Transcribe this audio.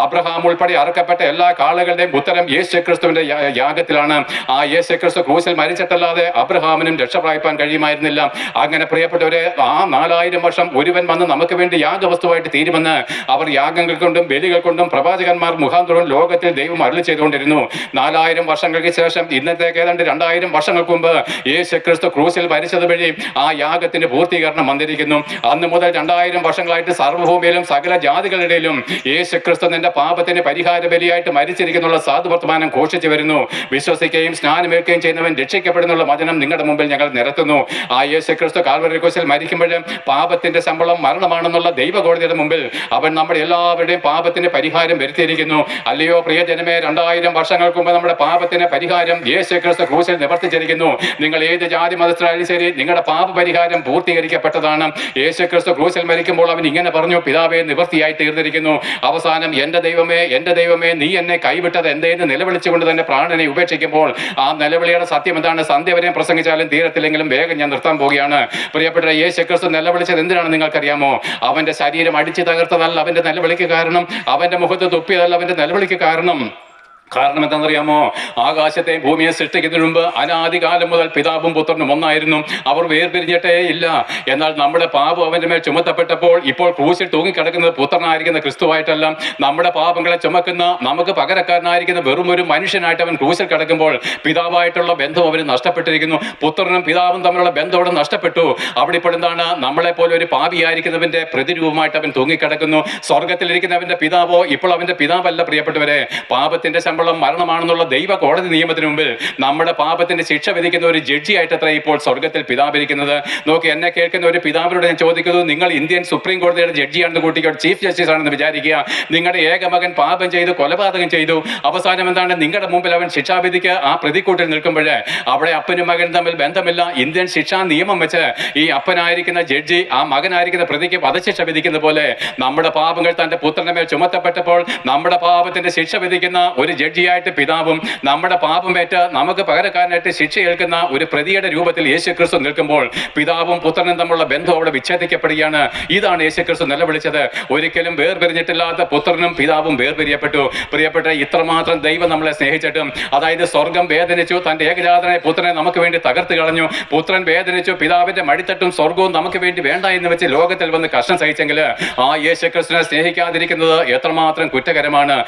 Abraham ഉൾപ്പെടെ അറുക്കപ്പെട്ട എല്ലാ കാളുകളുടെയും ഉത്തരം യേശുക്രിസ്തുവിന്റെ യാഗത്തിലാണ്. ആ യേശുക്രിസ്തു ക്രൂസിൽ മരിച്ചിട്ടല്ലാതെ അബ്രഹാമിനും രക്ഷ പ്രാപിപ്പാൻ കഴിയുമായിരുന്നില്ല. അങ്ങനെ പ്രിയപ്പെട്ടവരെ, ആ 4000 വർഷം ഒരുവൻ വന്ന് നമുക്ക് വേണ്ടി യാഗവസ്തുവായിട്ട് തീരുമെന്ന് അവർ യാഗങ്ങൾ കൊണ്ടും ബലികൾ കൊണ്ടും പ്രവാചകന്മാർ മുഖാന്തരവും ലോകത്തിൽ ദൈവം അരുളി ചെയ്തുകൊണ്ടിരുന്നു. 4000 വർഷങ്ങൾക്ക് ശേഷം ഇന്നത്തേക്ക് ഏതാണ്ട് 2000 വർഷങ്ങൾക്ക് മുമ്പ് യേശുക്രിസ്തു ക്രൂസിൽ മരിച്ചത് വഴി ആ യാഗത്തിന്റെ പൂർത്തീകരണം വന്നിരിക്കുന്നു. അന്ന് മുതൽ 2000 വർഷങ്ങളായിട്ട് സർവ്വഭൂമിയിലും സകല ജാതികളുടെയിലും യേശുക്രിസ്തു നിന്റെ പാപത്തിന് പരിഹാര ബലിയായിട്ട് മരിച്ചിരിക്കുന്നുള്ള സാധുവർത്തമാനം ഘോഷിച്ചു വരുന്നു. വിശ്വസിക്കുകയും സ്നാനമേൽക്കുകയും ചെയ്യുന്നവൻ രക്ഷിക്കപ്പെടുന്നുള്ള വചനം നിങ്ങളുടെ മുമ്പിൽ ഞങ്ങൾ നിരത്തുന്നു. ആ യേശുക്രിസ്തു കാൽവരി ക്രൂശിൽ മരിക്കുമ്പോഴും പാപത്തിന്റെ ശമ്പളം മരണമാണെന്നുള്ള ദൈവകോടതിയുടെ മുമ്പിൽ അവൻ നമ്മുടെ എല്ലാവരുടെയും പാപത്തിന് പരിഹാരം വരുത്തിയിരിക്കുന്നു. അല്ലയോ പ്രിയജനമേ, 2000 വർഷങ്ങൾക്ക് മുമ്പ് നമ്മുടെ പാപത്തിന് പരിഹാരം യേശുക്രിസ്തു ക്രൂശിൽ നിവർത്തിച്ചിരിക്കുന്നു. നിങ്ങൾ ഏത് ജാതി മതസ്ഥരായാലും ശരി, നിങ്ങളുടെ പാപ പരിഹാരം പൂർത്തീകരിക്കപ്പെട്ടതാണ്. യേശുക്രിസ്തു ക്രൂശിൽ മരിക്കുമ്പോൾ അവൻ ഇങ്ങനെ പറഞ്ഞു, പിതാവേ, നിവൃത്തിയായി തീർന്നിരിക്കുന്നു. അവസാനം എന്റെ ദൈവമേ, എന്റെ ദൈവമേ, നീ എന്നെ കൈവിട്ടത് എന്തേന്ന് നിലവിളിച്ചുകൊണ്ട് തന്നെ പ്രാണനെ ഉപേക്ഷിക്കുമ്പോൾ ആ നിലവിളിയുടെ സത്യം എന്താണ്? സന്ധ്യ വരെയും പ്രസംഗിച്ചാലും തീരത്തില്ലെങ്കിലും വേഗം ഞാൻ നിർത്താൻ പോവുകയാണ്. പ്രിയപ്പെട്ട യേശുക്രിസ്തു നിലവിളിച്ചത് എന്തിനാണ് നിങ്ങൾക്കറിയാമോ? അവന്റെ ശരീരം അടിച്ചു തകർത്തതല്ല അവന്റെ നിലവിളിക്ക് കാരണം, അവന്റെ മുഖത്ത് തുപ്പിയതല്ല അവന്റെ നിലവിളിക്ക് കാരണം. കാരണം എന്താണെന്നറിയാമോ? ആകാശത്തെയും ഭൂമിയെ സൃഷ്ടിക്കുന്നതിന് മുമ്പ് അനാദികാലം മുതൽ പിതാവും പുത്രനും ഒന്നായിരുന്നു. അവർ വേർപിരിഞ്ഞിട്ടേ ഇല്ല. എന്നാൽ നമ്മുടെ പാപം അവന്റെ മേൽ ചുമത്തപ്പെട്ടപ്പോൾ ഇപ്പോൾ ക്രൂശിൽ തൂങ്ങിക്കിടക്കുന്നത് പുത്രനായിരിക്കുന്ന ക്രിസ്തുവായിട്ടല്ല, നമ്മുടെ പാപങ്ങളെ ചുമക്കുന്ന നമുക്ക് പകരക്കാരനായിരിക്കുന്ന വെറും ഒരു മനുഷ്യനായിട്ട് അവൻ ക്രൂശിൽ കിടക്കുമ്പോൾ പിതാവായിട്ടുള്ള ബന്ധം അവന് നഷ്ടപ്പെട്ടിരിക്കുന്നു. പുത്രനും പിതാവും തമ്മിലുള്ള ബന്ധം അവിടെ നഷ്ടപ്പെട്ടു. അവിടെ ഇപ്പോൾ എന്താണ്? നമ്മളെ പോലെ ഒരു പാപിയായിരിക്കുന്നവന്റെ പ്രതിരൂപമായിട്ട് അവൻ തൂങ്ങിക്കിടക്കുന്നു. സ്വർഗത്തിലിരിക്കുന്നവന്റെ പിതാവോ ഇപ്പോൾ അവന്റെ പിതാവല്ല. പ്രിയപ്പെട്ടവരെ, പാപത്തിന്റെ മരണമാണെന്നുള്ള ദൈവ കോടതി നിയമത്തിന് മുമ്പിൽ നമ്മുടെ പാപത്തിന്റെ ശിക്ഷ വിധിക്കുന്ന ഒരു ജഡ്ജിയായിട്ട് അത്ര ഇപ്പോൾ സ്വർഗത്തിൽ പിതാവിരിക്കുന്നത്. നോക്കി, എന്നെ കേൾക്കുന്ന ഒരു പിതാവിനോട് ഞാൻ ചോദിക്കുന്നു, നിങ്ങൾ ഇന്ത്യൻ സുപ്രീം കോടതിയുടെ ജഡ്ജിയാണെന്ന് കൂട്ടിക്കോ, ചീഫ് ജസ്റ്റിസ് ആണെന്ന് വിചാരിക്കുക. നിങ്ങളുടെ ഏകമകൻ പാപം ചെയ്തു, കൊലപാതകം ചെയ്തു. അവസാനം എന്താണ്? നിങ്ങളുടെ മുമ്പിൽ അവൻ ശിക്ഷാവിധിക്ക് ആ പ്രതിക്കൂട്ടിൽ നിൽക്കുമ്പോൾ അവിടെ അപ്പനും മകനും തമ്മിൽ ബന്ധമില്ല. ഇന്ത്യൻ ശിക്ഷാ നിയമം വെച്ച് ഈ അപ്പനായിരിക്കുന്ന ജഡ്ജി ആ മകനായിരിക്കുന്ന പ്രതിക്ക് വധശിക്ഷ വിധിക്കുന്ന പോലെ നമ്മുടെ പാപങ്ങൾ തന്റെ പുത്രന്റെ മേൽ ചുമത്തപ്പെട്ടപ്പോൾ നമ്മുടെ പാപത്തിന്റെ ശിക്ഷ വിധിക്കുന്ന ഒരു ജഡ്ജിയായിട്ട് പിതാവും നമ്മുടെ പാപമേറ്റ് നമുക്ക് പകരക്കാരനായിട്ട് ശിക്ഷ ഏൽക്കുന്ന ഒരു പ്രതിയുടെ രൂപത്തിൽ യേശുക്രിസ്തു നിൽക്കുമ്പോൾ പിതാവും പുത്രനും തമ്മിലുള്ള ബന്ധം അവിടെ വിച്ഛേദിക്കപ്പെടുകയാണ്. ഇതാണ് യേശുക്രിസ്തു നിലവിളിച്ചത്. ഒരിക്കലും വേർപിരിഞ്ഞിട്ടില്ലാത്ത പുത്രനും പിതാവും വേർപിരിയപ്പെട്ടു. പ്രിയപ്പെട്ട, ഇത്രമാത്രം ദൈവം നമ്മളെ സ്നേഹിച്ചിട്ടും, അതായത് സ്വർഗം വേദനിച്ചു, തന്റെ ഏകജാതനായ പുത്രനെ നമുക്ക് വേണ്ടി തകർത്ത് കളഞ്ഞു. പുത്രൻ വേദനിച്ചു, പിതാവിന്റെ മടിത്തട്ടും സ്വർഗവും നമുക്ക് വേണ്ടി വേണ്ട എന്ന് വെച്ച് ലോകത്തിൽ വന്ന് കഷ്ടം സഹിച്ചെങ്കിൽ ആ യേശുക്രിസ്തുവിനെ സ്നേഹിക്കാതിരിക്കുന്നത് എത്രമാത്രം കുറ്റകരമാണ്.